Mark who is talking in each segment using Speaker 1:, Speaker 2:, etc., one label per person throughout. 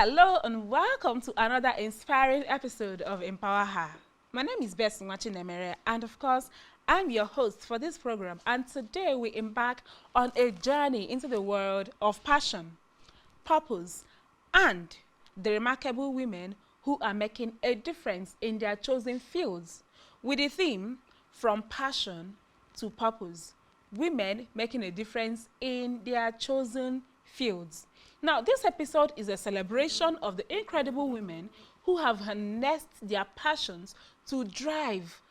Speaker 1: Hello and welcome to another inspiring episode of Empower Her. My name is Nwachinemere, and of course, I'm your host for this program, and today we embark on a journey into the world of passion, purpose, and the remarkable women who are making a difference in their chosen fields with the theme From Passion to Purpose, women making a difference in their chosen fields. Now, this episode is a celebration of the incredible women who have harnessed their passions to drive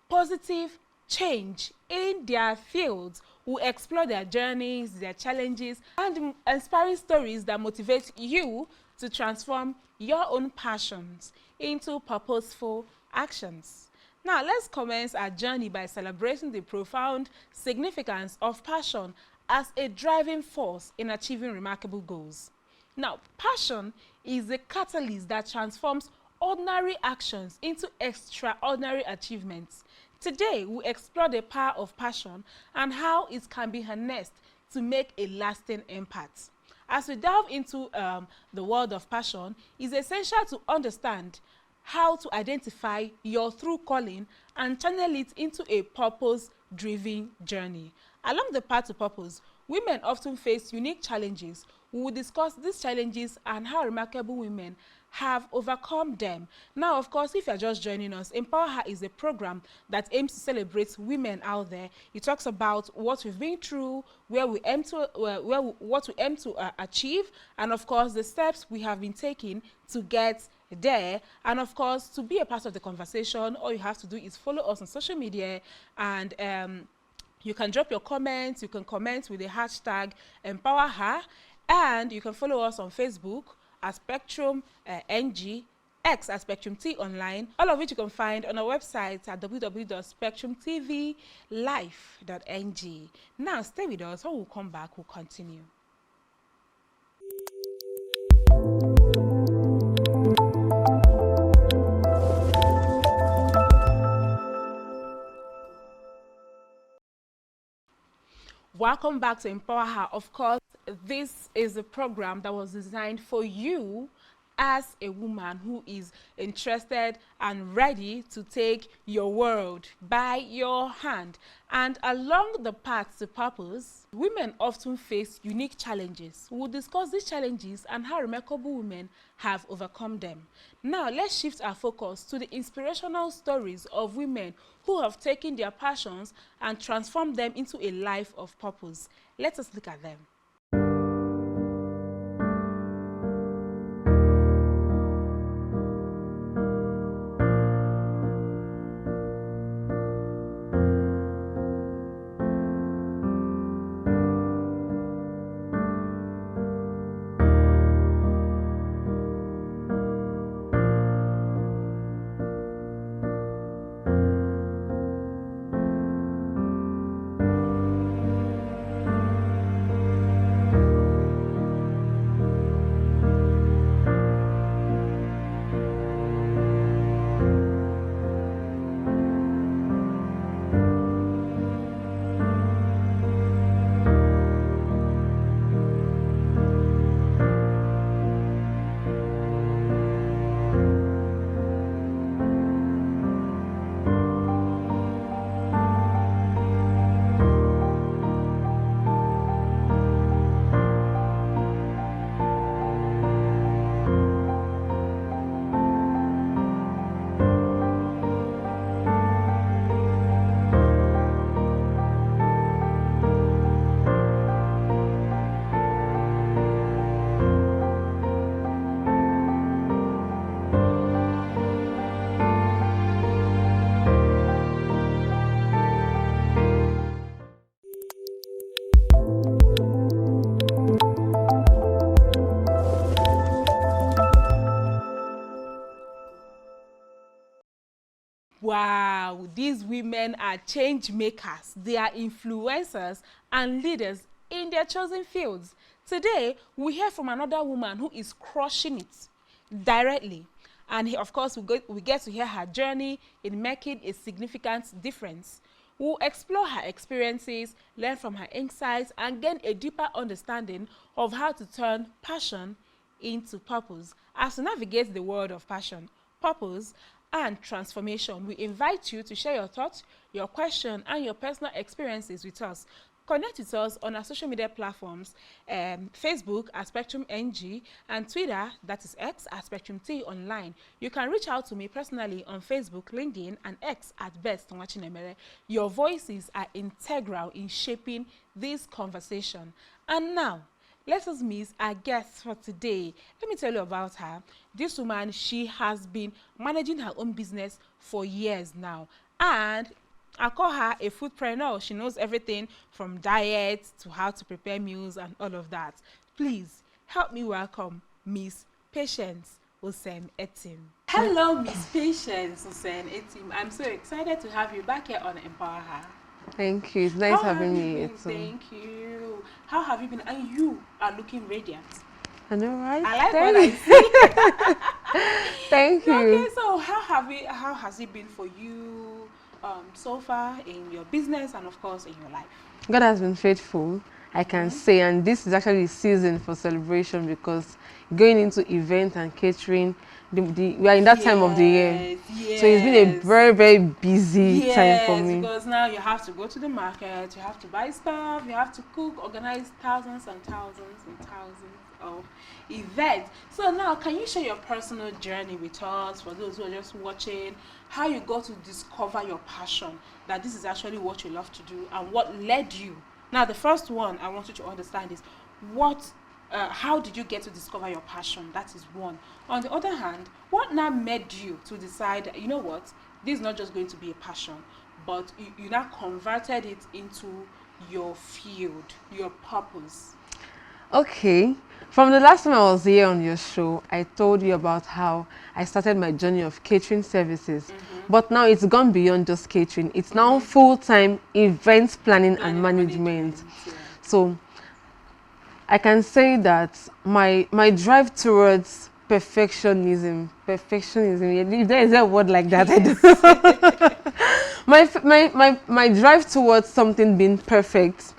Speaker 1: positive change in their fields, who explore their journeys, their challenges, and inspiring stories that motivate you to transform your own passions into purposeful actions. Now, let's commence our journey by celebrating the profound significance of passion as a driving force in achieving remarkable goals. Now, passion is the catalyst that transforms ordinary actions into extraordinary achievements. Today, we explore the power of passion and how it can be harnessed to make a lasting impact. As we delve into the world of passion, it's essential to understand how to identify your true calling and channel it into a purpose-driven journey. Along the path to purpose, women often face unique challenges. We will discuss these challenges and how remarkable women have overcome them. Now, of course, if you're just joining us, Empower Her is a program that aims to celebrate women out there. It talks about what we've been through, what we aim to achieve, and of course, the steps we have been taking to get there. And of course, to be a part of the conversation, all you have to do is follow us on social media, and you can drop your comments. You can comment with the hashtag Empower Her, and you can follow us on Facebook at Spectrum NG, X at Spectrum T Online, all of which you can find on our website at www.spectrumtvlife.ng. Now, stay with us. When we come back, we'll continue. Welcome back to Empower Her. Of course, this is a program that was designed for you as a woman who is interested and ready to take your world by your hand. And along the path to purpose, women often face unique challenges. We'll discuss these challenges and how remarkable women have overcome them. Now, let's shift our focus to the inspirational stories of women who have taken their passions and transformed them into a life of purpose. Let us look at them. Wow, these women are change makers. They are influencers and leaders in their chosen fields. Today, we hear from another woman who is crushing it directly. And of course, we get to hear her journey in making a significant difference. We'll explore her experiences, learn from her insights, and gain a deeper understanding of how to turn passion into purpose. As we navigate the world of passion, purpose, and transformation, we invite you to share your thoughts, your question, and your personal experiences with us. Connect with us on our social media platforms, Facebook at Spectrum NG and Twitter, that is X, at Spectrum T Online. You can reach out to me personally on Facebook, LinkedIn, and X at Best Nwachinemere. Your voices are integral in shaping this conversation. And now, let us meet our guest for today. Let me tell you about her. This woman, she has been managing her own business for years now. And I call her a foodpreneur. She knows everything from diet to how to prepare meals and all of that. Please help me welcome Miss Patience Hussein Etim. Hello, Miss Patience Hussein Etim. I'm so excited to have you back here on Empower Her.
Speaker 2: Thank you. It's nice having me.
Speaker 1: Thank you. How have you been? And you are looking radiant.
Speaker 2: I know, right?
Speaker 1: I like what I see.
Speaker 2: Thank you.
Speaker 1: Okay, so how has it been for you so far in your business and of course in your life?
Speaker 2: God has been faithful, I can say, and this is actually the season for celebration because going into events and catering, we are in that time of the year.
Speaker 1: Yes.
Speaker 2: So it's been a very, very busy time for me.
Speaker 1: Because now you have to go to the market, you have to buy stuff, you have to cook, organize thousands and thousands and thousands of events. So now, can you share your personal journey with us, for those who are just watching, how you got to discover your passion, that this is actually what you love to do, and what led you? Now, the first one I want you to understand is how did you get to discover your passion? That is one. On the other hand, what now made you to decide, you know what, this is not just going to be a passion, but you now converted it into your field, your purpose?
Speaker 2: Okay. From the last time I was here on your show, I told you about how I started my journey of catering services. But now it's gone beyond just catering. It's now full-time event planning and management.
Speaker 1: Yeah.
Speaker 2: So I can say that my drive towards perfectionism, if there is a word like that, I don't. my drive towards something being perfect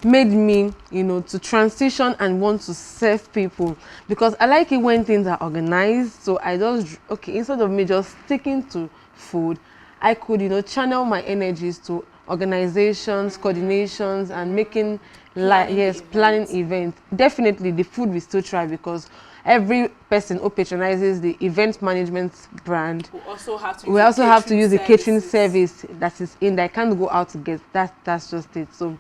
Speaker 2: made me, to transition and want to serve people, because I like it when things are organized. So I just, instead of me just sticking to food, I could, channel my energies to organizations, coordinations, and making planning events. Definitely the food will still try, because every person who patronizes the event management brand
Speaker 1: We also
Speaker 2: have to use the catering service that is in there. I can't go out to get that. That's just it. So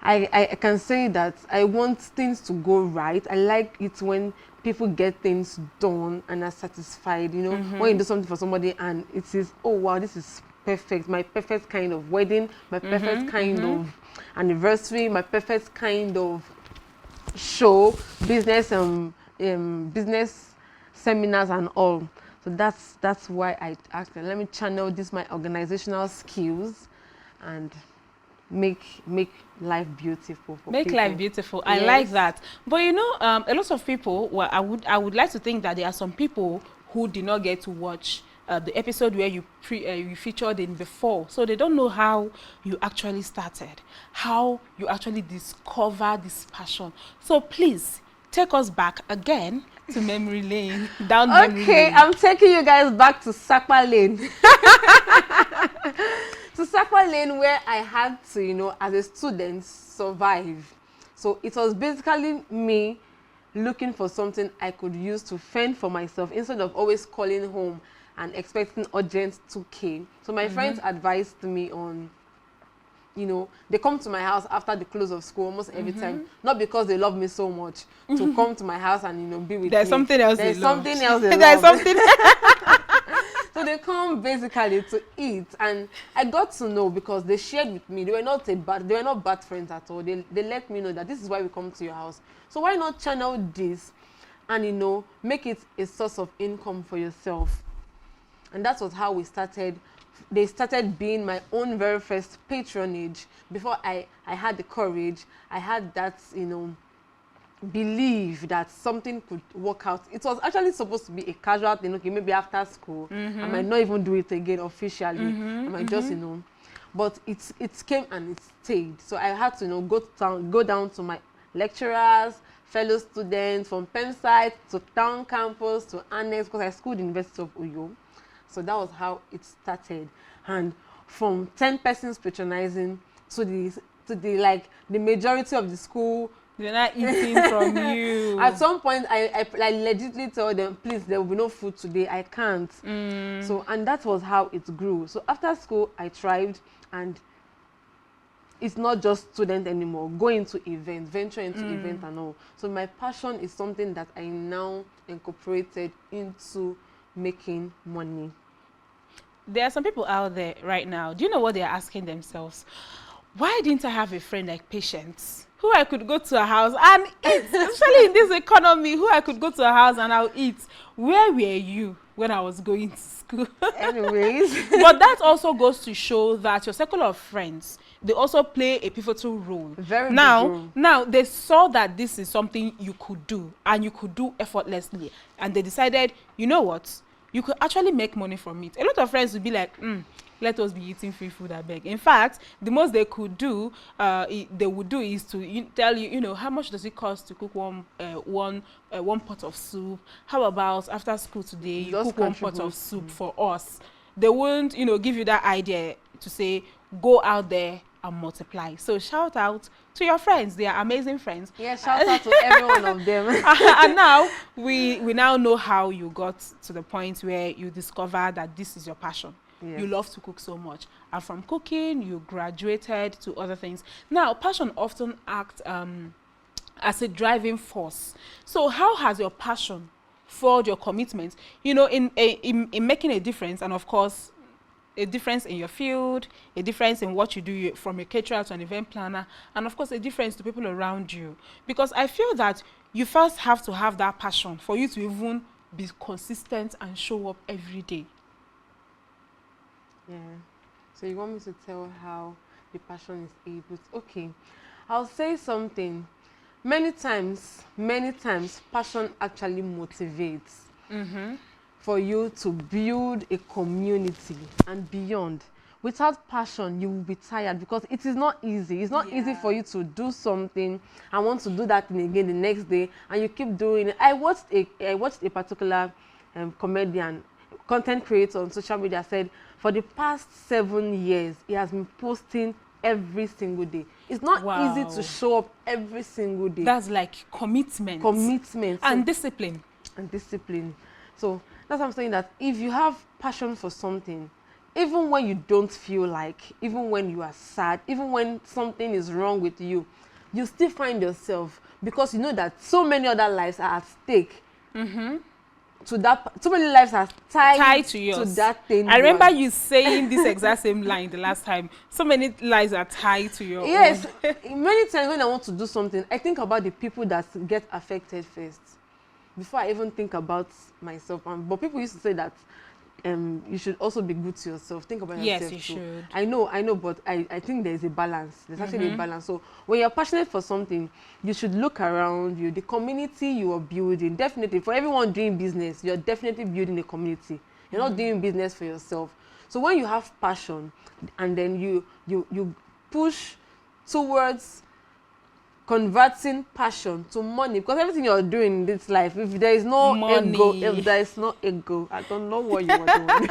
Speaker 2: I can say that I want things to go right. I like it when people get things done and are satisfied. When you do something for somebody and it is, oh wow, this is perfect, my perfect kind of wedding, my perfect kind of anniversary, my perfect kind of show, business business seminars and all. So that's why I asked, let me channel this my organizational skills and make life beautiful for
Speaker 1: make
Speaker 2: people.
Speaker 1: Life beautiful.
Speaker 2: Yes.
Speaker 1: I like that. But a lot of people, well, I would like to think that there are some people who did not get to watch the episode where you featured in before, so they don't know how you actually started, how you actually discovered this passion. So please take us back again to memory lane, down memory lane.
Speaker 2: Okay, I'm taking you guys back to Sakwa Lane. To Sakwa Lane, where I had to, as a student, survive. So it was basically me looking for something I could use to fend for myself instead of always calling home and expecting urgent 2K. So my friends advised me on, they come to my house after the close of school almost every time, not because they love me so much, to come to my house and, be with
Speaker 1: There's
Speaker 2: me.
Speaker 1: Something else
Speaker 2: There's
Speaker 1: they
Speaker 2: something else they
Speaker 1: There's
Speaker 2: love.
Speaker 1: something
Speaker 2: So they come basically to eat, and I got to know because they shared with me. They were not bad friends at all. They let me know that this is why we come to your house. So why not channel this and make it a source of income for yourself? And that was how we started. They started being my own very first patronage. Before I had the courage, I had that, believe that something could work out. It was actually supposed to be a casual thing, okay, maybe after school. I might not even do it again officially. I might just, but it came and it stayed. So I had to, go down to lecturers, fellow students, from pen site to town campus to annex, because I schooled in University of Uyo. So that was how it started. And from 10 persons patronizing to the like the majority of the school,
Speaker 1: they're not eating from you.
Speaker 2: At some point, I legitimately told them, please, there will be no food today. I can't. So, and that was how it grew. So after school, I thrived, and it's not just student anymore. Go into events, venture into events and all. So my passion is something that I now incorporated into making money.
Speaker 1: There are some people out there right now. Do you know what they're asking themselves? Why didn't I have a friend like Patience, who I could go to a house and eat, especially in this economy, who I could go to a house and I'll eat? Where were you when I was going to school?
Speaker 2: Anyways.
Speaker 1: But that also goes to show that your circle of friends, they also play a pivotal role.
Speaker 2: Very
Speaker 1: now,
Speaker 2: big role.
Speaker 1: Now, they saw that this is something you could do, and you could do effortlessly. And they decided, you know what? You could actually make money from it. A lot of friends would be like, let us be eating free food, I beg. In fact, the most they could do, they would do is to tell you, you know, how much does it cost to cook one pot of soup? How about after school today, you cook one pot of soup for us? They won't, you know, give you that idea to say, go out there and multiply. So shout out to your friends. They are amazing friends.
Speaker 2: Yeah, shout out to every one of them.
Speaker 1: And now, we now know how you got to the point where you discover that this is your passion. Yes. You love to cook so much, and from cooking you graduated to other things. Now, passion often acts as a driving force. So how has your passion forged your commitment, you know, in making a difference? And of course, a difference in your field, a difference in what you do, from a caterer to an event planner, and of course a difference to people around you. Because I feel that you first have to have that passion for you to even be consistent and show up every day.
Speaker 2: Yeah. So you want me to tell how the passion is able to... Okay. I'll say something. Many times, passion actually motivates for you to build a community and beyond. Without passion, you will be tired, because it is not easy. It's not easy for you to do something and want to do that thing again the next day, and you keep doing it. I watched a particular comedian, content creator on social media, said for the past 7 years, he has been posting every single day. It's not easy to show up every single day.
Speaker 1: That's like commitment. And discipline.
Speaker 2: So that's what I'm saying, that if you have passion for something, even when you don't feel like, even when you are sad, even when something is wrong with you, you still find yourself, because you know that so many other lives are at stake. So many lives are tied to yours. To that thing.
Speaker 1: I remember you saying this exact same line the last time. So many lives are tied to your
Speaker 2: Yes. Many times when I want to do something, I think about the people that get affected first, before I even think about myself. But people used to say that you should also be good to yourself. Think about yourself.
Speaker 1: Yes, you should.
Speaker 2: I know, but I think there is a balance. There's actually a balance. So when you're passionate for something, you should look around you, the community you are building. Definitely, for everyone doing business, you're definitely building a community. You're not doing business for yourself. So when you have passion, and then you push towards converting passion to money, because everything you're doing in this life, if there is no ego, I don't know what you are doing.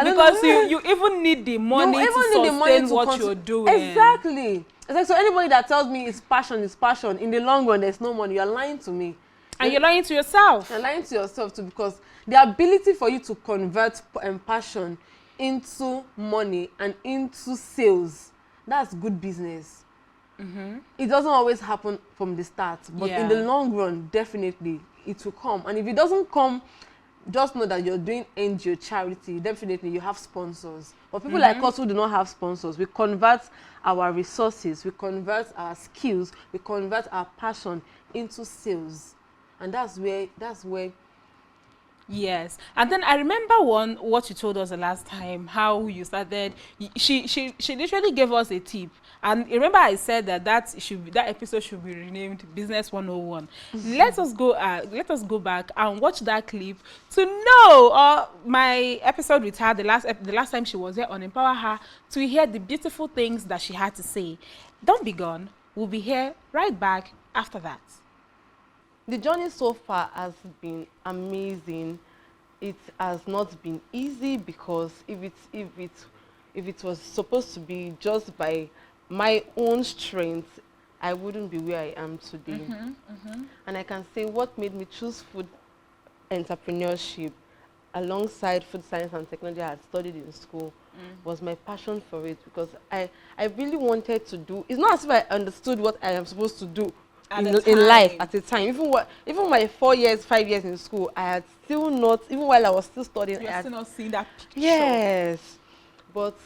Speaker 1: Because you even need the money to sustain what you're doing.
Speaker 2: Exactly. So anybody that tells me it's passion, in the long run there's no money, you're lying to me.
Speaker 1: And you're lying to yourself.
Speaker 2: You're lying to yourself too, because the ability for you to convert passion into money and into sales, that's good business. It doesn't always happen from the start, but in the long run, definitely it will come. And if it doesn't come, just know that you're doing NGO charity. Definitely you have sponsors. But people like us who do not have sponsors, we convert our resources, we convert our skills, we convert our passion into sales. And that's where
Speaker 1: Yes. And then I remember what you told us the last time, how you started. She literally gave us a tip. And remember I said that episode should be renamed Business 101. Let us go back and watch that clip to know my episode with her the last time she was here on Empower Her, to hear the beautiful things that she had to say. Don't be gone. We'll be here right back after that.
Speaker 2: The journey so far has been amazing. It has not been easy because if it was supposed to be just by my own strength, I wouldn't be where I am today. And I can say what made me choose food entrepreneurship alongside food science and technology I had studied in school was my passion for it, because I really wanted to do, it's not as if I understood what I am supposed to do in life at the time. Even my 4 years, 5 years in school, I had still not, even while I was still studying,
Speaker 1: You're
Speaker 2: I had
Speaker 1: still not seeing that picture.
Speaker 2: Yes. But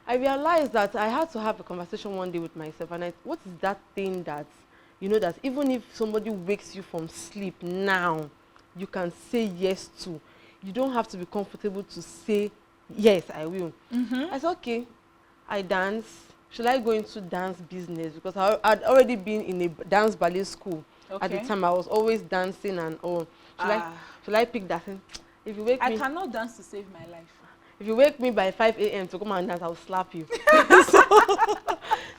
Speaker 2: I realized that I had to have a conversation one day with myself, and what is that thing that, you know, that even if somebody wakes you from sleep now, you can say yes to. You don't have to be comfortable to say, yes, I will. I said, okay, I dance. Should I go into dance business? Because I'd already been in a dance ballet school. At the time. I was always dancing and all. Should I pick that thing? If you wake me,
Speaker 1: I cannot dance to save my life.
Speaker 2: if you wake me by 5 a.m. to come and dance, I'll slap you.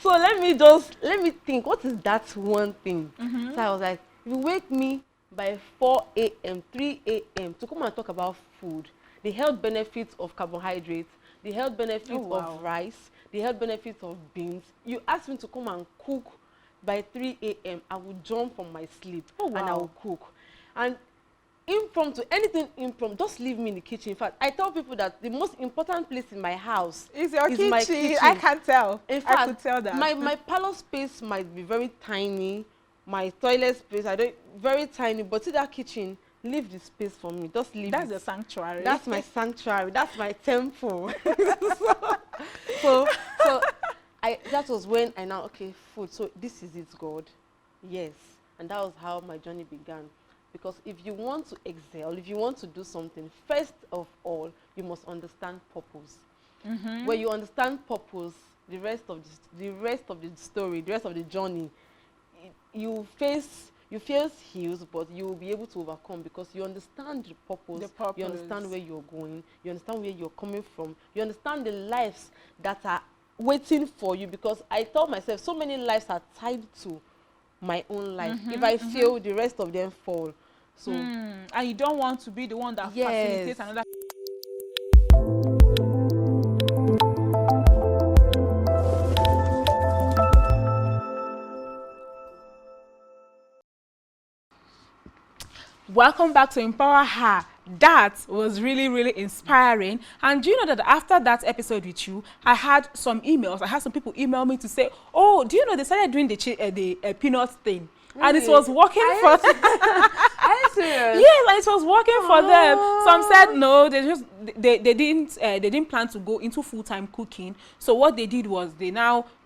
Speaker 2: So let me think, what is that one thing? So I was like, if you wake me by 4 a.m., 3 a.m. to come and talk about food, the health benefits of carbohydrates, the health benefits of rice, the health benefits of beans, you ask me to come and cook by 3 a.m., I will jump from my sleep and I will cook. And impromptu, anything impromptu, just leave me in the kitchen. In fact, I tell people that the most important place in my house
Speaker 1: is your kitchen.
Speaker 2: My kitchen.
Speaker 1: I can tell.
Speaker 2: In fact,
Speaker 1: I could tell that.
Speaker 2: My parlor space might be very tiny. My toilet space, very tiny. But see that kitchen, leave the space for me. Just leave
Speaker 1: That's
Speaker 2: it.
Speaker 1: the sanctuary.
Speaker 2: That's my sanctuary. That's my temple. so that was when I now, okay, food. So this is it, God. Yes. And that was how my journey began. Because if you want to excel, if you want to do something, first of all, you must understand purpose. When you understand purpose, the rest of the story, the rest of the journey, you face hills, but you will be able to overcome because you understand the purpose. You understand where you're going, you understand where you're coming from, you understand the lives that are waiting for you. Because I tell myself, so many lives are tied to my own life. If I fail, the rest of them fall. So
Speaker 1: and you don't want to be the one that facilitates another. Welcome back to Empower Her. That was really, really inspiring. And do you know that after that episode with you, I had some emails. I had some people email me to say, oh, do you know they started doing the peanut thing? Really? And it was working for them.
Speaker 2: Are you serious?
Speaker 1: Yes, and it was working for them. Some said no, they didn't plan to go into full-time cooking. So what they did was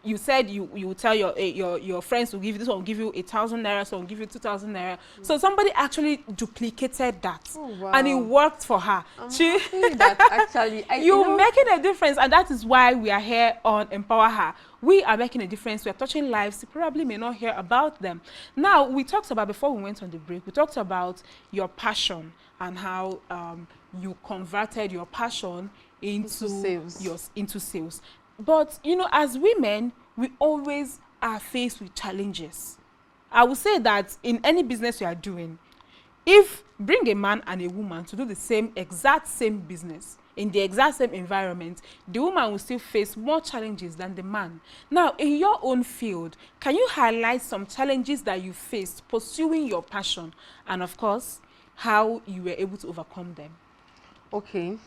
Speaker 1: you said you tell your friends to give you, this one will give you 1,000 naira, so will give you 2,000 naira. So somebody actually duplicated that, and it worked for her. You're making a difference, and that is why we are here on Empower Her. We are making a difference. We are touching lives. You probably may not hear about them. Now, we talked about, before we went on the break, we talked about your passion and how you converted your passion into sales. But, you know, as women, we always are faced with challenges. I would say that in any business you are doing, if bring a man and a woman to do the exact same business, in the exact same environment, the woman will still face more challenges than the man. Now, in your own field, can you highlight some challenges that you faced pursuing your passion, and of course, how you were able to overcome them?
Speaker 2: Okay,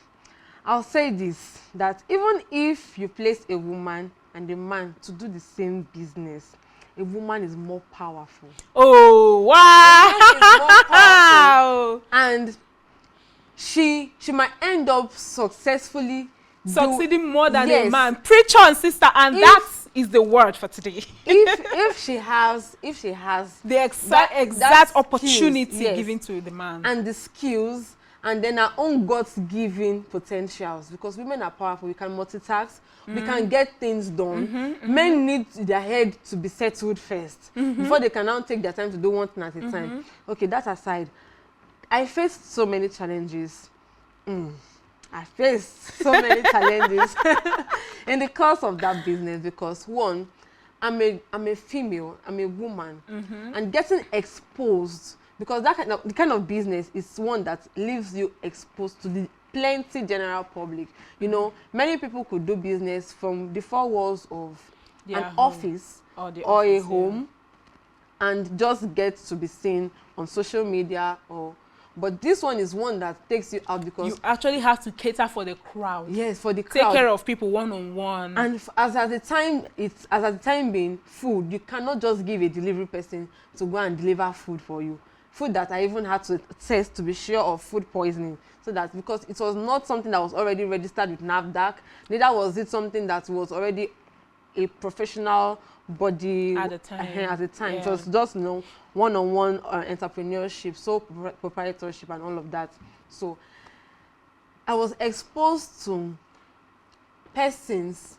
Speaker 2: I'll say this, that even if you place a woman and a man to do the same business, a woman is more powerful.
Speaker 1: Oh, wow!
Speaker 2: More powerful. And she might end up succeeding more than a man. Preach on, sister, and that is the word for today. if she has
Speaker 1: the exact opportunity given to the man
Speaker 2: and the skills, and then our own God-given potentials, because women are powerful. We can multitask, we can get things done. Men need their head to be settled first before they can now take their time to do one thing at a time. Okay, that aside, I faced so many challenges. I faced so many challenges in the course of that business, because one, I'm a female, I'm a woman, and getting exposed, because the kind of business is one that leaves you exposed to the plenty general public. You know, many people could do business from the four walls of an office or a home, and just get to be seen on social media. But this one is one that takes you out, because
Speaker 1: you actually have to cater for the crowd.
Speaker 2: Yes, for the crowd.
Speaker 1: Take care of people one-on-one.
Speaker 2: And as at the time being food, you cannot just give a delivery person to go and deliver food for you. Food that I even had to test to be sure of food poisoning. So that, because it was not something that was already registered with NAFDAC, neither was it something that was already a professional body
Speaker 1: at the time.
Speaker 2: At the time.
Speaker 1: Yeah.
Speaker 2: It was just, you know, one-on-one entrepreneurship, sole proprietorship and all of that. So I was exposed to persons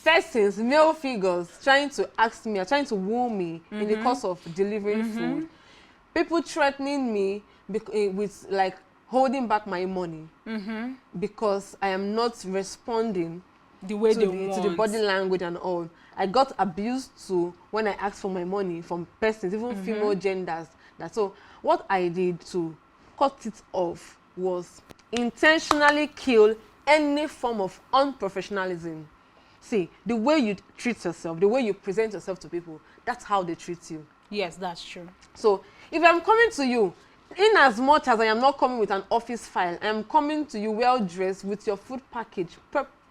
Speaker 2: persons, male figures, trying to ask me, trying to woo me in the course of delivering food. People threatening me with like holding back my money because I am not responding
Speaker 1: the way
Speaker 2: to the body language and all. I got abused too when I asked for my money from persons, even female genders. So what I did to cut it off was intentionally kill any form of unprofessionalism. See, the way you treat yourself, the way you present yourself to people, that's how they treat you.
Speaker 1: Yes, that's true.
Speaker 2: So if I'm coming to you, in as much as I am not coming with an office file, I am coming to you well dressed with your food package,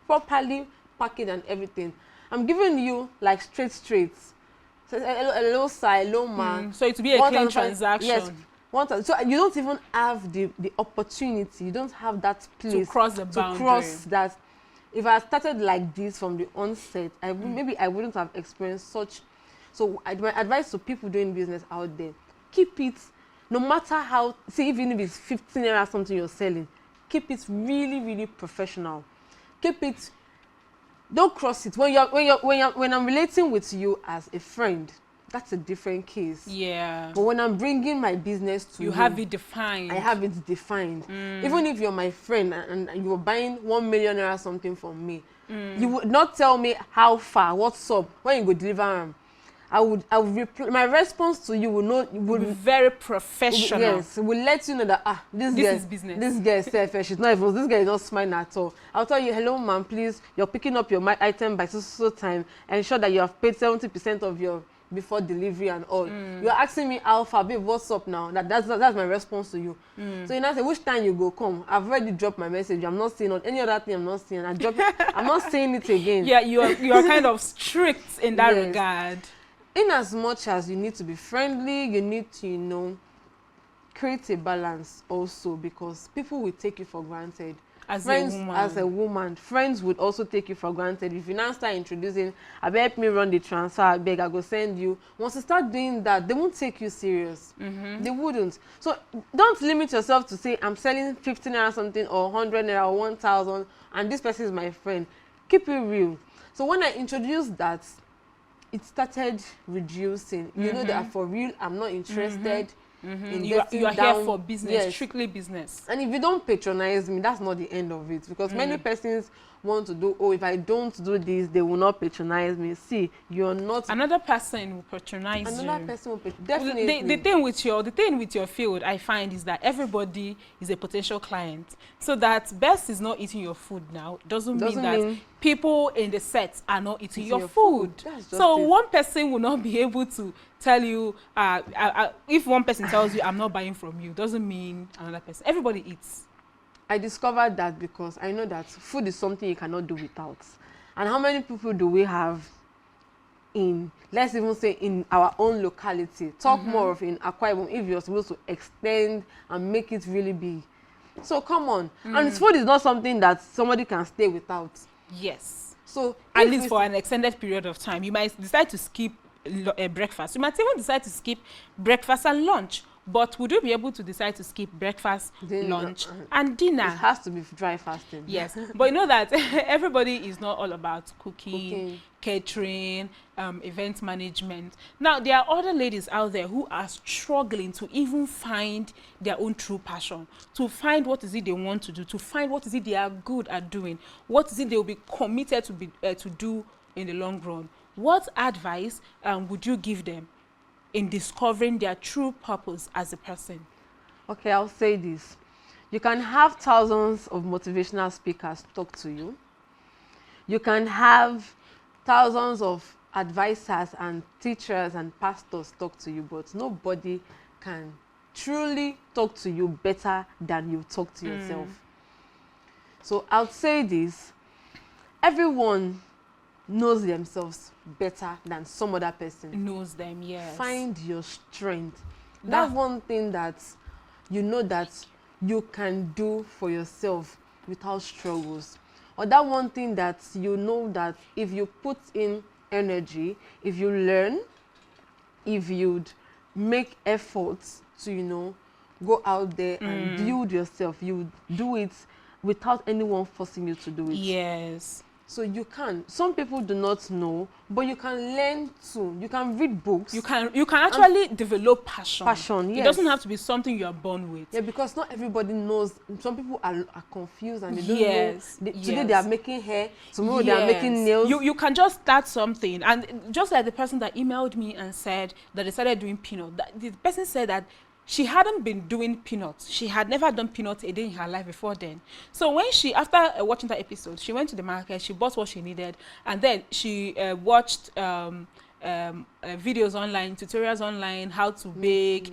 Speaker 2: properly packaged and everything. I'm giving you like straight. So hello sir, hello ma.
Speaker 1: So it will be a clean transaction.
Speaker 2: Yes. So you don't even have the opportunity. You don't have that place
Speaker 1: to cross the boundary.
Speaker 2: To cross that. If I started like this from the onset, maybe I wouldn't have experienced such. So my advice to people doing business out there: keep it. No matter how, see, even if it's 15 naira something you're selling, keep it really, really professional. Keep it. Don't cross it. When I'm relating with you as a friend, that's a different case.
Speaker 1: Yeah.
Speaker 2: But when I'm bringing my business to you,
Speaker 1: have it defined.
Speaker 2: I have it defined. Even if you're my friend and you're buying 1 million naira something from me, you would not tell me how far, what's up, when you go deliver them. I would my response to you would be very professional. Yes, will let you know that this
Speaker 1: is business.
Speaker 2: This girl is selfish. She's not even. This girl is not smiling at all. I'll tell you, hello, ma'am, please. You're picking up your item by so time. Ensure that you have paid 70% of your before delivery and all. You're asking me, Alpha, babe, what's up now? That's my response to you. So you now say, which time you go come? I've already dropped my message. I'm not saying any other thing. I'm not saying. I'm not saying it again.
Speaker 1: Yeah, you are kind of strict in that regard.
Speaker 2: In as much as you need to be friendly, you need to, you know, create a balance also, because people will take you for granted. As a woman, friends would also take you for granted. If you now start introducing, I beg, help me run the transfer, I beg, I go send you. Once you start doing that, they won't take you serious. They wouldn't. So don't limit yourself to say, I'm selling 15 naira something or 100 naira or 1,000 and this person is my friend. Keep it real. So when I introduced that, it started reducing. You know that for real, I'm not interested in
Speaker 1: you are here for business, strictly business. And
Speaker 2: if you don't patronize me, that's not the end of it. Because many persons want to do, if I don't do this, they will not patronize me. See, you're not.
Speaker 1: Another person will patronize you.
Speaker 2: Another person will definitely.
Speaker 1: The thing with your field, I find, is that everybody is a potential client. So that Best is not eating your food now doesn't mean that people in the set are not eating your food. So one person will not be able to tell you, if one person tells you, I'm not buying from you, doesn't mean another person. Everybody eats.
Speaker 2: I discovered that because I know that food is something you cannot do without. And how many people do we have in, let's even say, in our own locality? Talk more of in Akwa Ibom if you're supposed to extend and make it really big. So come on. And food is not something that somebody can stay without.
Speaker 1: Yes.
Speaker 2: So
Speaker 1: at least for an extended period of time. You might decide to skip breakfast. You might even decide to skip breakfast and lunch. But would you be able to decide to skip breakfast, lunch, and
Speaker 2: It
Speaker 1: dinner?
Speaker 2: has to be dry fasting.
Speaker 1: Yes, but you know that everybody is not all about cooking,
Speaker 2: Cooking.
Speaker 1: catering, event management. Now, there are other ladies out there who are struggling to even find their own true passion, to find what is it they want to do, to find what is it they are good at doing, what is it they will be committed to do in the long run. What advice would you give them in discovering their true purpose as a person?
Speaker 2: Okay, I'll say this. You can have thousands of motivational speakers talk to you. You can have thousands of advisors and teachers and pastors talk to you, but nobody can truly talk to you better than you talk to yourself. So I'll say this. Everyone knows themselves better than some other person.
Speaker 1: Knows them, yes.
Speaker 2: Find your strength. That's one thing that you know that you can do for yourself without struggles. Or that one thing that you know that if you put in energy, if you learn, if you'd make efforts to, you know, go out there and build yourself, you do it without anyone forcing you to do it.
Speaker 1: Yes.
Speaker 2: So you can. Some people do not know, but you can learn to. You can read books.
Speaker 1: You can actually develop passion.
Speaker 2: Passion, yes.
Speaker 1: It doesn't have to be something you are born with.
Speaker 2: Yeah, because not everybody knows. Some people are confused and they don't
Speaker 1: Yes.
Speaker 2: know. Today they are making hair, tomorrow they are
Speaker 1: Yes.
Speaker 2: making nails.
Speaker 1: You can just start something. And just like the person that emailed me and said that they started doing peanut, the person said that she hadn't been doing peanuts. She had never done peanuts a day in her life before then. So when she, after watching that episode, she went to the market, she bought what she needed, and then she watched videos online, tutorials online, how to bake,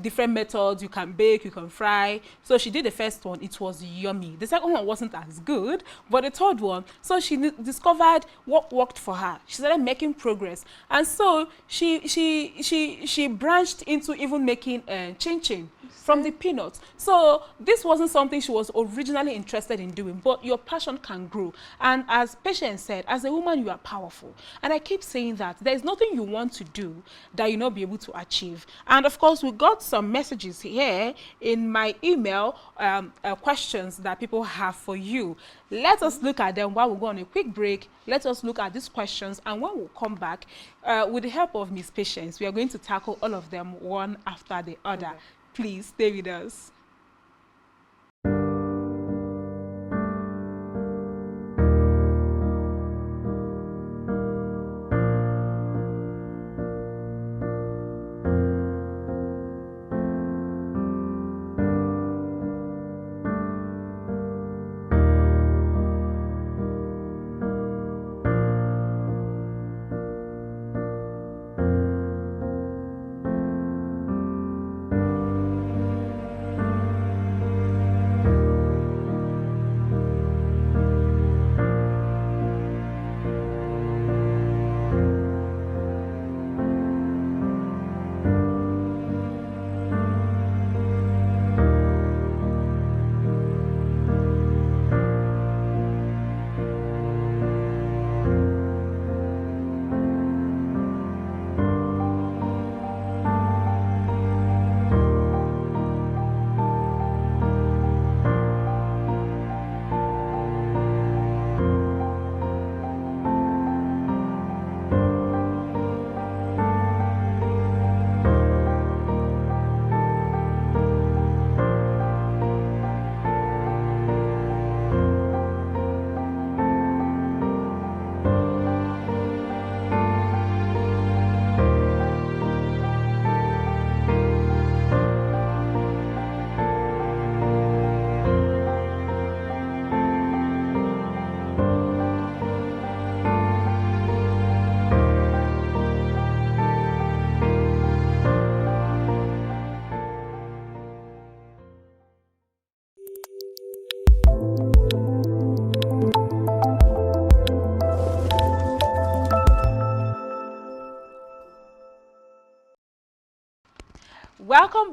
Speaker 1: different methods. You can bake, you can fry. So she did the first one. It was yummy. The second one wasn't as good, but the third one, so she discovered what worked for her. She started making progress, and so she branched into even making chin-chin from the peanuts. So this wasn't something she was originally interested in doing, but your passion can grow. And as Patience said, as a woman, you are powerful. And I keep saying that there's nothing you want to do that you'll not be able to achieve. And of course, we got some messages here in my email, questions that people have for you. Let us look at them while we go on a quick break. Let us look at these questions, and when we come back, with the help of Miss Patience, we are going to tackle all of them one after the other. Okay. Please stay with us.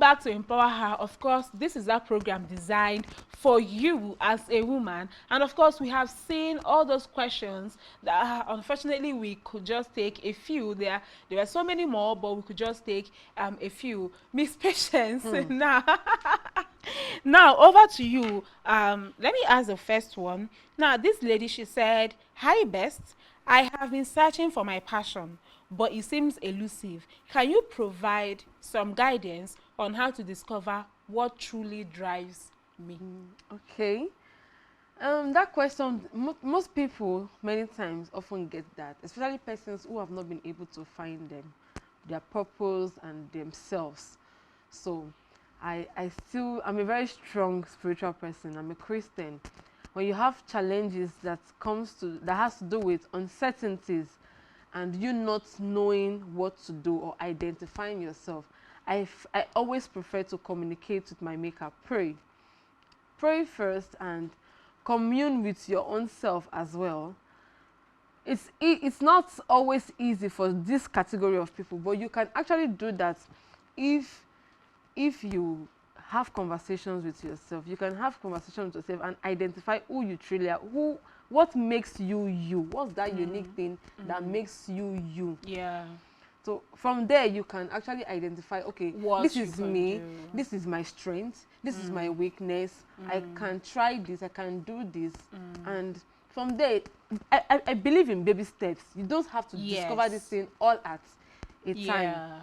Speaker 1: back to Empower Her. Of course, this is a program designed for you as a woman. And of course, we have seen all those questions that unfortunately we could just take a few. There were so many more, but we could just take a few. Miss Patience, now, now over to you. Let me ask the first one. Now, this lady, she said, "Hi, Best. I have been searching for my passion, but it seems elusive. Can you provide some guidance on how to discover what truly drives me?"
Speaker 2: Okay. That question, most people many times often get that, especially persons who have not been able to find their purpose and themselves. So I'm a very strong spiritual person. I'm a Christian. When you have challenges that has to do with uncertainties and you not knowing what to do or identifying yourself, I always prefer to communicate with my maker. Pray first and commune with your own self as well. It's not always easy for this category of people, but you can actually do that if you have conversations with yourself. You can have conversations with yourself and identify who you truly are, what makes you you, what's that unique thing that makes you you.
Speaker 1: Yeah.
Speaker 2: So from there you can actually identify, okay,
Speaker 1: What
Speaker 2: this
Speaker 1: you
Speaker 2: is
Speaker 1: can
Speaker 2: me,
Speaker 1: do.
Speaker 2: this is my strength, this is my weakness, I can try this, I can do this. And from there, I believe in baby steps. You don't have to discover this thing all at a time.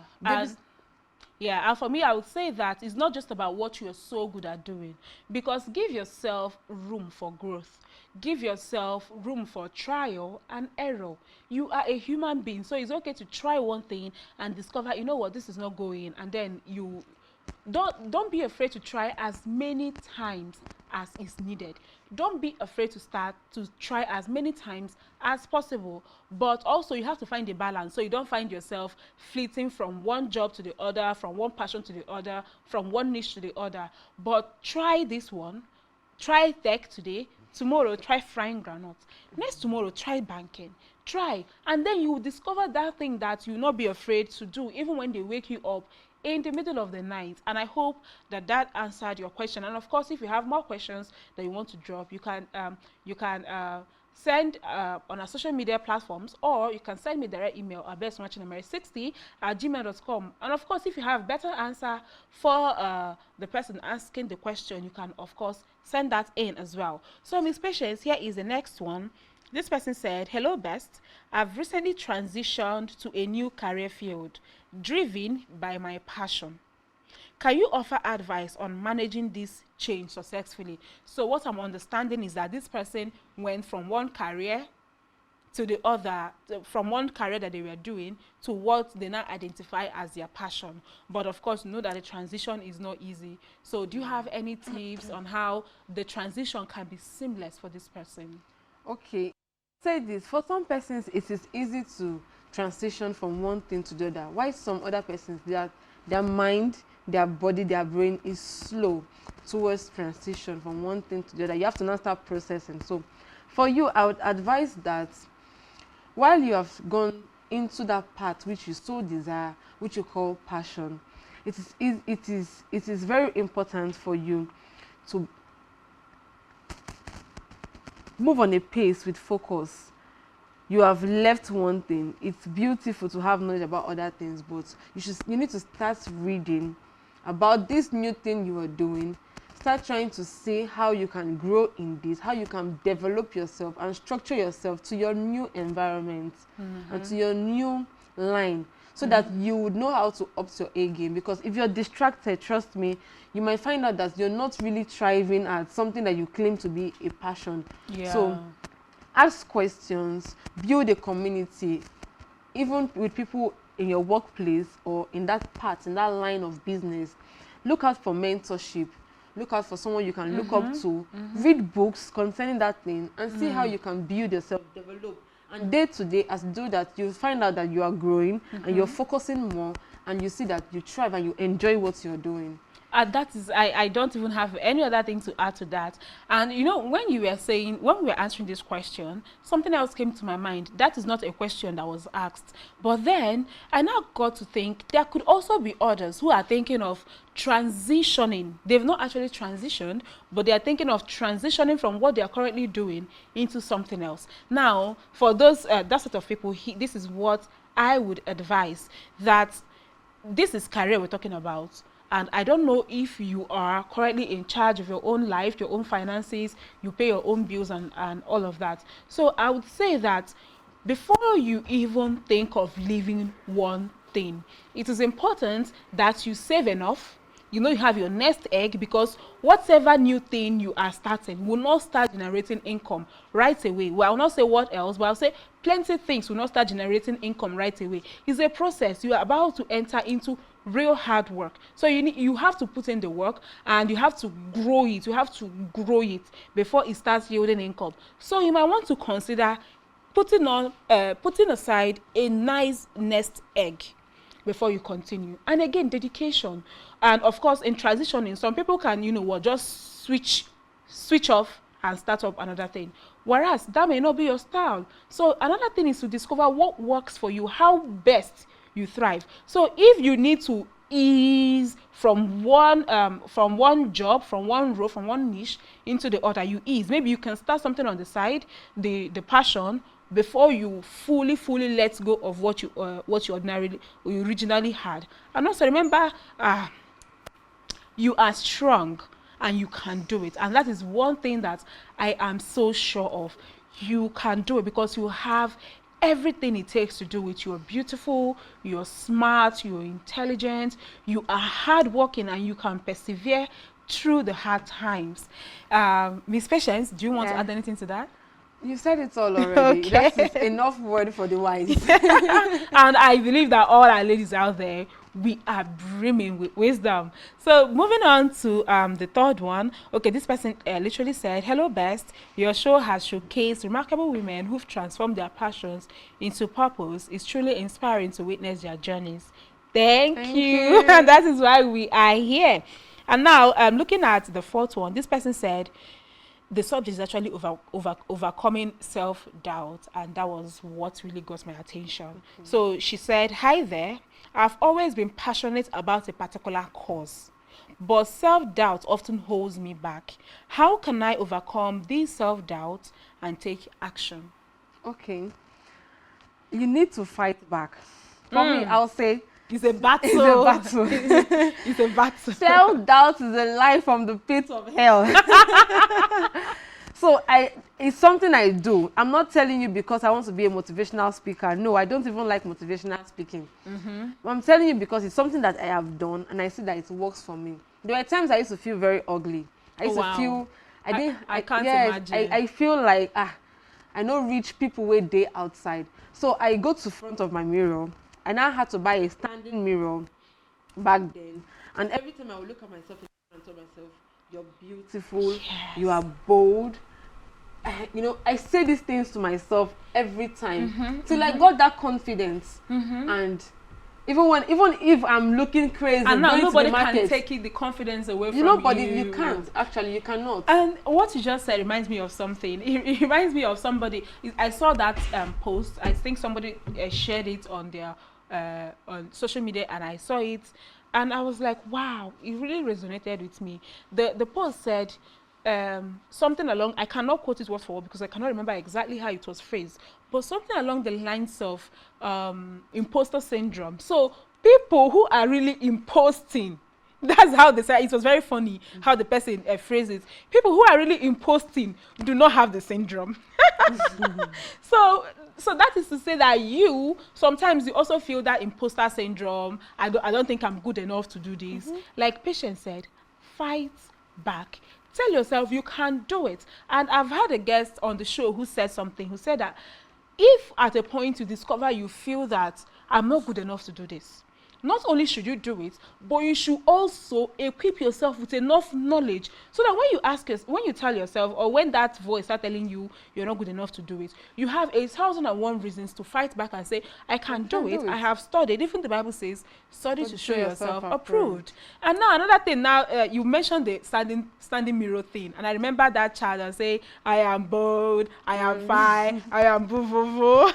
Speaker 1: Yeah, and for me, I would say that it's not just about what you're so good at doing, because give yourself room for growth. Give yourself room for trial and error. You are a human being, so it's okay to try one thing and discover, you know what, this is not going, and then you don't be afraid to try as many times as is needed. Don't be afraid to try as many times as possible, but also you have to find a balance so you don't find yourself flitting from one job to the other, from one passion to the other, from one niche to the other. But try this one, try tech today, tomorrow try frying granuts, next tomorrow try banking, try, and then you will discover that thing that you will not be afraid to do even when they wake you up in the middle of the night. And I hope that that answered your question. And of course, if you have more questions that you want to drop, you can send on our social media platforms, or you can send me direct email at bestnwachinemere60@gmail.com. And of course, if you have better answer for the person asking the question, you can of course send that in as well. So Miss Patience, here is the next one. This person said, "Hello, Best. I've recently transitioned to a new career field, driven by my passion. Can you offer advice on managing this change successfully?" So what I'm understanding is that this person went from one career to the other, from one career that they were doing to what they now identify as their passion. But of course, you know that the transition is not easy. So do you have any tips on how the transition can be seamless for this person?
Speaker 2: Okay, say this, for some persons it is easy to transition from one thing to the other, while some other persons, their mind, their body, their brain is slow towards transition from one thing to the other. You have to now start processing. So for you, I would advise that while you have gone into that path which you so desire, which you call passion, it is very important for you to move on a pace with focus. You have left one thing. It's beautiful to have knowledge about other things, but you need to start reading about this new thing you are doing. Start trying to see how you can grow in this, how you can develop yourself and structure yourself to your new environment and to your new line, so that you would know how to up your A game. Because if you're distracted, trust me, you might find out that you're not really thriving at something that you claim to be a passion.
Speaker 1: Yeah.
Speaker 2: So ask questions, build a community, even with people in your workplace or in that part, in that line of business. Look out for mentorship. Look out for someone you can look up to. Read books concerning that thing and see how you can build yourself, develop. And day to day, as you do that, you find out that you are growing and you're focusing more, and you see that you thrive and you enjoy what you're doing.
Speaker 1: That is, I don't even have any other thing to add to that. And you know, when you were saying, when we were answering this question, something else came to my mind. That is not a question that was asked. But then I now got to think there could also be others who are thinking of transitioning. They've not actually transitioned, but they are thinking of transitioning from what they are currently doing into something else. Now, for those, that sort of people, this is what I would advise, that this is career we're talking about, and I don't know if you are currently in charge of your own life, your own finances, you pay your own bills and all of that. So I would say that before you even think of leaving one thing, it is important that you save enough. You know, you have your nest egg, because whatever new thing you are starting will not start generating income right away. Well, I will not say what else, but I'll say plenty things will not start generating income right away. It's a process. You are about to enter into real hard work. So you have to put in the work, and you have to grow it. You have to grow it before it starts yielding income. So you might want to consider putting aside a nice nest egg before you continue. And again, dedication. And of course, in transitioning, some people can, you know what, just switch off and start up another thing, whereas that may not be your style. So another thing is to discover what works for you, how best you thrive. So if you need to ease from one job, from one role, from one niche into the other, you ease. Maybe you can start something on the side, the passion, before you fully let go of what you originally had. And also remember, you are strong and you can do it. And that is one thing that I am so sure of. You can do it because you have everything it takes to do it. You're beautiful, you're smart, you're intelligent, you are hardworking, and you can persevere through the hard times. Miss Patience, do you want to add anything to that?
Speaker 2: You said it all already.
Speaker 1: Okay.
Speaker 2: That is enough word for the wise.
Speaker 1: And I believe that all our ladies out there, we are brimming with wisdom. So moving on to the third one. Okay, this person literally said, "Hello, Best. Your show has showcased remarkable women who've transformed their passions into purpose. It's truly inspiring to witness their journeys. Thank you." And that is why we are here. And now, looking at the fourth one, this person said, the subject is actually overcoming self-doubt, and that was what really got my attention. So she said, "Hi there, I've always been passionate about a particular cause, but self-doubt often holds me back. How can I overcome this self-doubt and take action?"
Speaker 2: Okay, you need to fight back. For me, I'll say
Speaker 1: it's a battle.
Speaker 2: It's a battle.
Speaker 1: It's a battle.
Speaker 2: Self-doubt is a lie from the pit of hell. So it's something I do. I'm not telling you because I want to be a motivational speaker. No, I don't even like motivational speaking. I'm telling you because it's something that I have done, and I see that it works for me. There were times I used to feel very ugly. I used to feel,
Speaker 1: I can't imagine.
Speaker 2: I feel like, I know rich people where they outside. So I go to front of my mirror. I now had to buy a standing mirror back then. And every time I would look at myself and tell myself, "You're beautiful,
Speaker 1: yes,
Speaker 2: you are bold." You know, I say these things to myself every time till I got that confidence. And even if I'm looking crazy,
Speaker 1: and now
Speaker 2: going
Speaker 1: nobody
Speaker 2: to the market,
Speaker 1: can take the confidence away from
Speaker 2: nobody,
Speaker 1: you.
Speaker 2: you can't. Actually, you cannot.
Speaker 1: And what you just said reminds me of something. It reminds me of somebody. I saw that post. I think somebody shared it on their on social media, and I saw it, and I was like, wow, it really resonated with me. The post said something along, I cannot quote it word for word because I cannot remember exactly how it was phrased, but something along the lines of imposter syndrome. So people who are really imposting, that's how they say it. Was very funny how the person phrased it. People who are really imposting do not have the syndrome. So that is to say that you sometimes you also feel that imposter syndrome. I don't think I'm good enough to do this. Like Patience said, fight back. Tell yourself you can do it. And I've had a guest on the show who said that if at a point you discover you feel that I'm not good enough to do this, not only should you do it, but you should also equip yourself with enough knowledge so that when you when you tell yourself, or when that voice start telling you you're not good enough to do it, you have 1,001 reasons to fight back and say, I can do it. I have studied. Even the Bible says, study to show yourself approved. And now another thing, now you mentioned the standing mirror thing, and I remember that child and say, I am bold, I am fine, I am boo boo boo.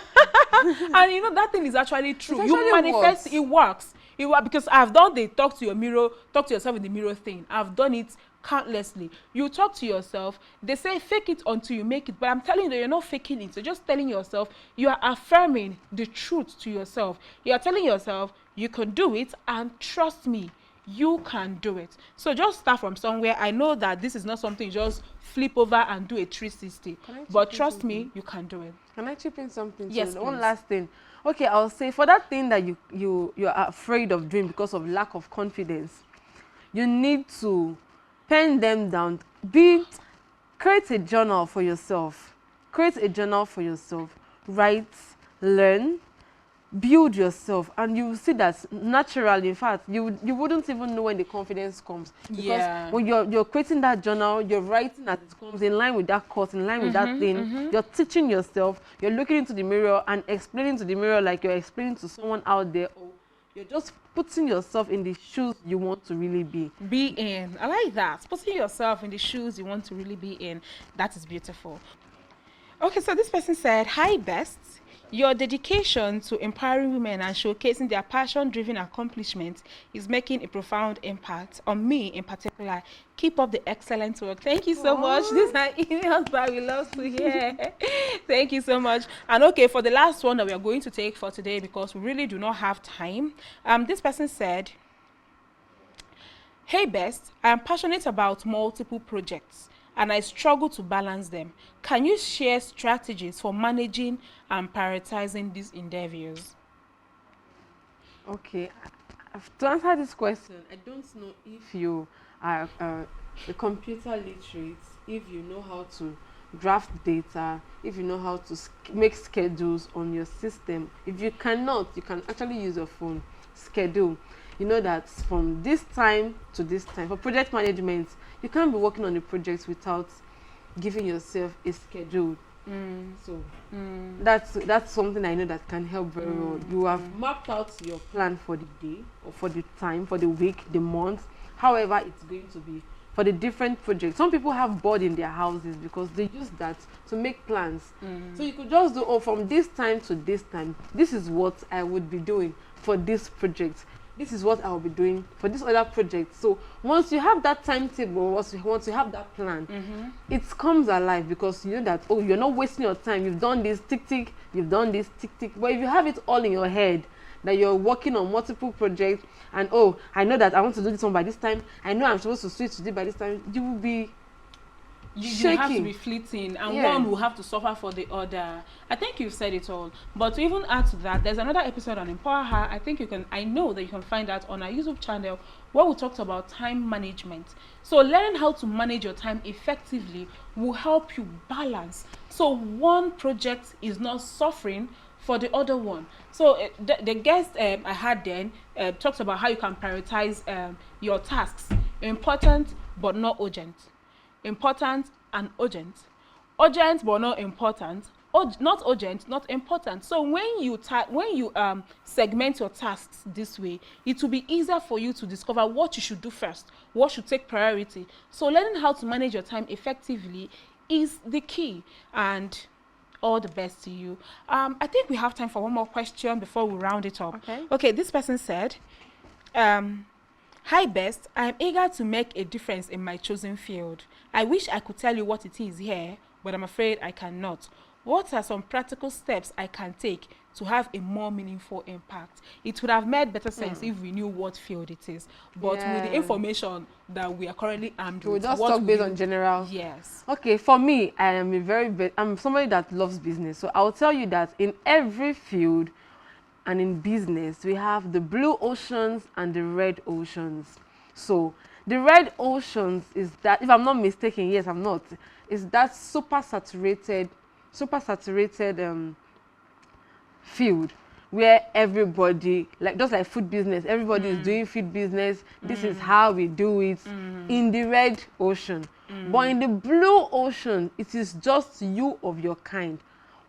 Speaker 1: And you know that thing is actually true. You manifest, it works. It works because I've done the talk to yourself in the mirror thing. I've done it countlessly. You talk to yourself. They say fake it until you make it, but I'm telling you that you're not faking it. You're just telling yourself, you are affirming the truth to yourself. You are telling yourself you can do it, and trust me, you can do it. So just start from somewhere. I know that this is not something you just flip over and do a 360, but trust me, you can do it.
Speaker 2: Can I chip in something?
Speaker 1: Yes,
Speaker 2: please? One last thing. Okay, I'll say for that thing that you're afraid of doing because of lack of confidence, you need to pen them down. Create a journal for yourself. Create a journal for yourself. Write, learn, build yourself, and you will see that naturally, in fact, you wouldn't even know when the confidence comes, because when you're creating that journal, you're writing as it comes, in line with that course, in line with that thing. You're teaching yourself, you're looking into the mirror and explaining to the mirror like you're explaining to someone out there, or you're just putting yourself in the shoes you want to really be
Speaker 1: in. I like that. Putting yourself in the shoes you want to really be in. That is beautiful. Okay, so this person said, hi Best. Your dedication to empowering women and showcasing their passion-driven accomplishments is making a profound impact on me in particular. Keep up the excellent work. Thank you so much. These are emails that we love to hear. Thank you so much. And okay, for the last one that we are going to take for today, because we really do not have time, this person said, hey Best, I am passionate about multiple projects and I struggle to balance them. Can you share strategies for managing and prioritizing these endeavors?
Speaker 2: Okay, to answer this question, I don't know if you are a computer literate, if you know how to draft data, if you know how to make schedules on your system. If you cannot, you can actually use your phone. Schedule. You know that from this time to this time, for project management, you can't be working on a project without giving yourself a schedule. So that's something I know that can help very well. You have mapped out your plan for the day, or for the time, for the week, the month, however it's going to be for the different projects. Some people have board in their houses because they use that to make plans. So you could just do, oh, from this time to this time, this is what I would be doing for this project. This is what I'll be doing for this other project. So once you have that timetable, once you have that plan, it comes alive, because you know that, oh, you're not wasting your time. You've done this tick tick, you've done this tick tick. But if you have it all in your head that you're working on multiple projects, and oh, I know that I want to do this one by this time, I know I'm supposed to switch to this by this time, you will be
Speaker 1: you have to be fleeting, and one will have to suffer for the other. I think you've said it all. But to even add to that, there's another episode on Empower Her. I know that you can find that on our YouTube channel, where we talked about time management. So learning how to manage your time effectively will help you balance. So one project is not suffering for the other one. So the guest I had then talked about how you can prioritize your tasks. Important but not urgent. Important and urgent. Urgent but not important. Not urgent, not important. So when you segment your tasks this way, it will be easier for you to discover what you should do first, what should take priority. So learning how to manage your time effectively is the key. And all the best to you. I think we have time for one more question before we round it up. Okay, this person said, hi Best, I am eager to make a difference in my chosen field. I wish I could tell you what it is here, but I'm afraid I cannot. What are some practical steps I can take to have a more meaningful impact? It would have made better sense if we knew what field it is. But with the information that we are currently armed with,
Speaker 2: we'll just talk based on general.
Speaker 1: Yes.
Speaker 2: Okay, for me, I'm somebody that loves business. So I'll tell you that in every field and in business, we have the blue oceans and the red oceans. So the red oceans is that, if I'm not mistaken, yes, I'm not, is that super saturated field where everybody, like just like food business, everybody is doing food business. This is how we do it in the red ocean. But in the blue ocean, it is just you of your kind.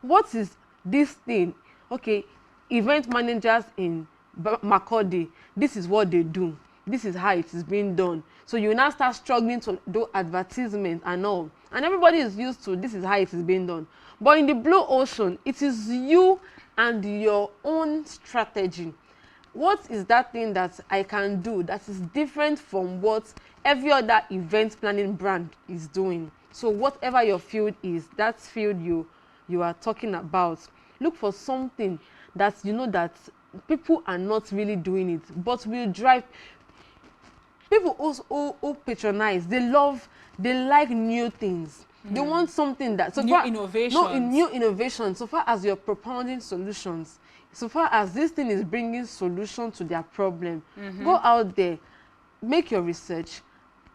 Speaker 2: What is this thing? Okay, event managers in Makurdi, this is what they do. This is how it is being done. So you now start struggling to do advertisement and all. And everybody is used to this is how it is being done. But in the blue ocean, it is you and your own strategy. What is that thing that I can do that is different from what every other event planning brand is doing? So whatever your field is, that field you are talking about, look for something that you know that people are not really doing it, but will drive people who patronize. They like new things. They want something that
Speaker 1: new innovations.
Speaker 2: No, in new innovations. So far as you're propounding solutions, so far as this thing is bringing solution to their problem, go out there, make your research,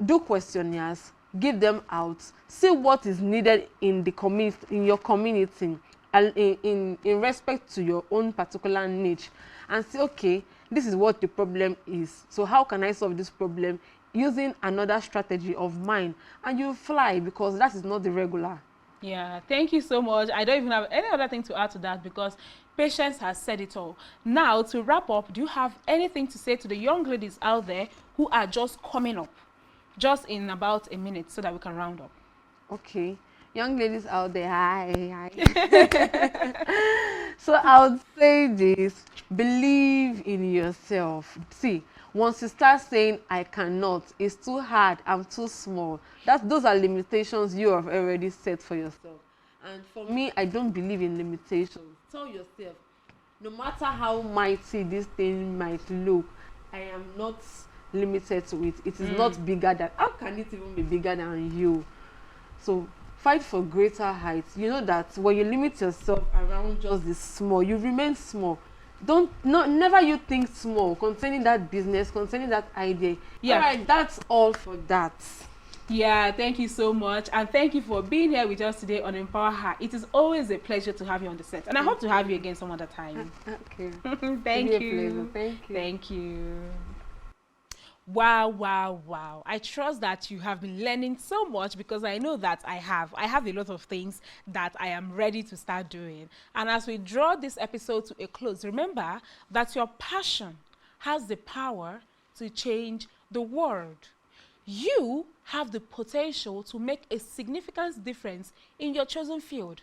Speaker 2: do questionnaires, give them out, see what is needed in the community, in your community, and in respect to your own particular niche, and say, okay, this is what the problem is. So how can I solve this problem using another strategy of mine? And you fly, because that is not the regular.
Speaker 1: Yeah, thank you so much. I don't even have any other thing to add to that because Patience has said it all. Now, to wrap up, do you have anything to say to the young ladies out there who are just coming up, just in about a minute, so that we can round up?
Speaker 2: Okay, young ladies out there, hi. So I would say this: believe in yourself. See, once you start saying I cannot, it's too hard, I'm too small, those are limitations you have already set for yourself. And for me, I don't believe in limitations. Tell yourself, no matter how mighty this thing might look, I am not limited to it. It is not bigger than, how can it even be bigger than you? So fight for greater heights. You know that when you limit yourself around just this small, you remain small. Never you think small concerning that business, concerning that idea.
Speaker 1: Yeah.
Speaker 2: All right, that's all for that.
Speaker 1: Yeah, thank you so much, and thank you for being here with us today on Empower Her. It is always a pleasure to have you on the set, and I hope to have you again some other time.
Speaker 2: Okay.
Speaker 1: Thank
Speaker 2: It's
Speaker 1: you.
Speaker 2: a pleasure. Thank you.
Speaker 1: Thank you. Wow, wow, wow. I trust that you have been learning so much, because I know that I have. I have a lot of things that I am ready to start doing. And as we draw this episode to a close, remember that your passion has the power to change the world. You have the potential to make a significant difference in your chosen field.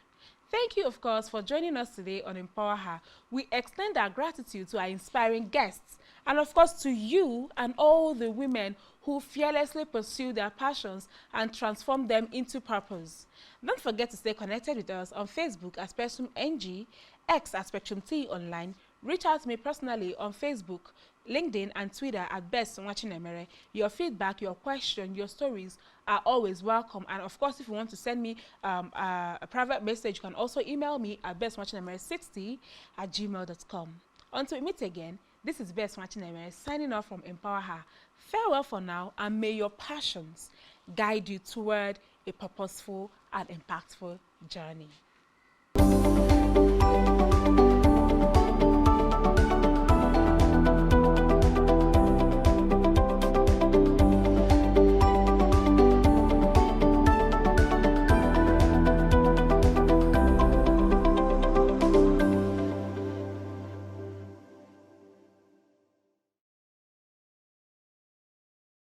Speaker 1: Thank you, of course, for joining us today on Empower Her. We extend our gratitude to our inspiring guests, and of course to you and all the women who fearlessly pursue their passions and transform them into purpose. Don't forget to stay connected with us on Facebook at Spectrum NG, X at Spectrum T Online. Reach out to me personally on Facebook, LinkedIn, and Twitter at Best Nwachinemere. Your feedback, your question, your stories are always welcome. And of course, if you want to send me a private message, you can also email me at bestnwachinemere60@gmail.com. Until we meet again, this is Best Nwachinemere signing off from Empower Her. Farewell for now, and may your passions guide you toward a purposeful and impactful journey.